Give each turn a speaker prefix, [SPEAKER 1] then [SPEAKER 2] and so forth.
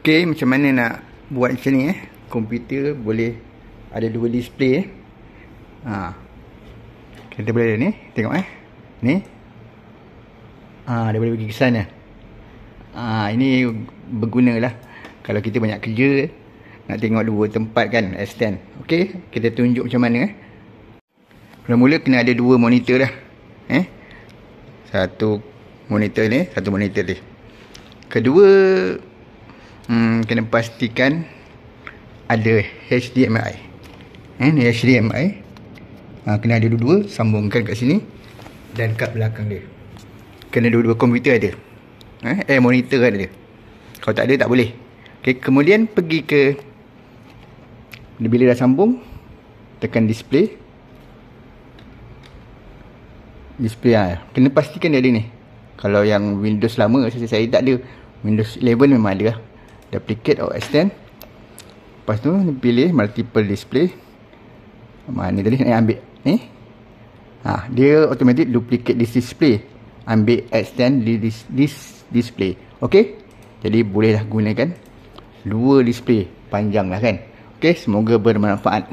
[SPEAKER 1] Okey, macam mana nak buat macam ni komputer boleh ada dua display kita boleh ni tengok ni dia boleh pergi ke sana. Ini berguna lah kalau kita banyak kerja nak tengok dua tempat kan, extend. Okey, kita tunjuk macam mana mula-mula kena ada dua monitor dah. Satu monitor ni, satu monitor ni. Kedua, kena pastikan ada HDMI. Ni HDMI. Kena ada dua-dua, sambungkan kat sini dan kat belakang dia. Kena dua-dua komputer ada. Monitor ada. Kalau tak ada tak boleh. Okey, kemudian pergi ke bila dah sambung, tekan display. Kena pastikan dia ada ni. Kalau yang Windows lama saya tak ada. Windows 11 memang ada lah. Duplicate or extend. Lepas tu pilih multiple display. Mana tadi nak ambil ni? Dia automatic duplicate this display. Ambil extend this display. Okey? Jadi bolehlah gunakan dua display. Panjang lah kan? Okey, semoga bermanfaat.